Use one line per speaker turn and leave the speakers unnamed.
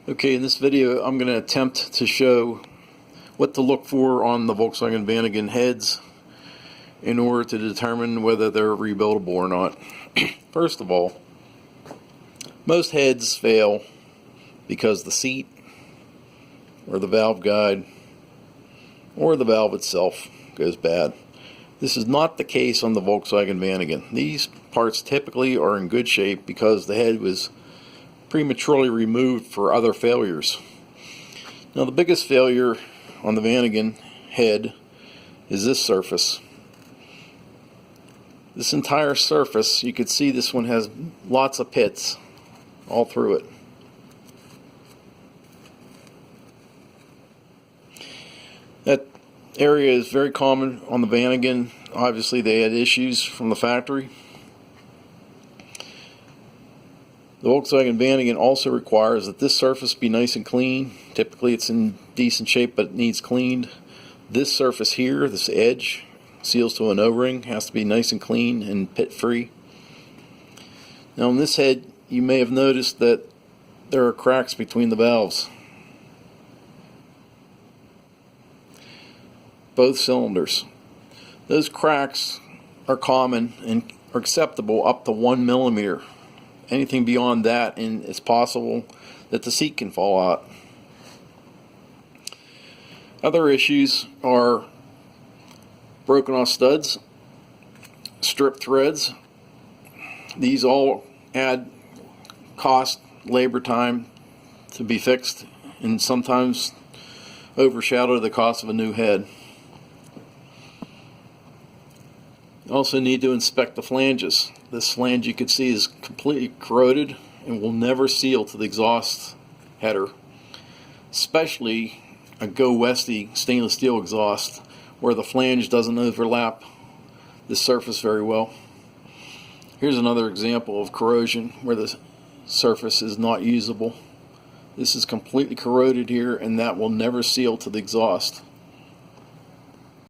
Okay, in this video I'm going to attempt to show what to look for on the Volkswagen vanagon heads in order to determine whether they're rebuildable or not. First of all, most heads fail because the seat or the valve guide or the valve itself goes bad. This is not the case on the Volkswagen vanagon. These parts typically are in good shape because the head was prematurely removed for other failures. Now the biggest failure on the vanagon head is this surface. This entire surface, you can see this one has lots of pits all through it. That area is very common on the vanagon. Obviously they had issues from the factory. The Volkswagen vanagon also requires that this surface be nice and clean. Typically it's in decent shape but needs cleaned. This surface here, this edge, seals to an O-ring, has to be nice and clean and pit free. Now on this head you may have noticed that there are cracks between the valves. Both cylinders. Those cracks are common and are acceptable up to 1 millimeter. Anything beyond that, and it's possible that the seat can fall out. Other issues are broken off studs, stripped threads. These all add cost, labor, time to be fixed, and sometimes overshadow the cost of a new head. You also need to inspect the flanges. This flange you can see is completely corroded and will never seal to the exhaust header, especially a Go Westy stainless steel exhaust where the flange doesn't overlap the surface very well. Here's another example of corrosion where the surface is not usable. This is completely corroded here, and that will never seal to the exhaust.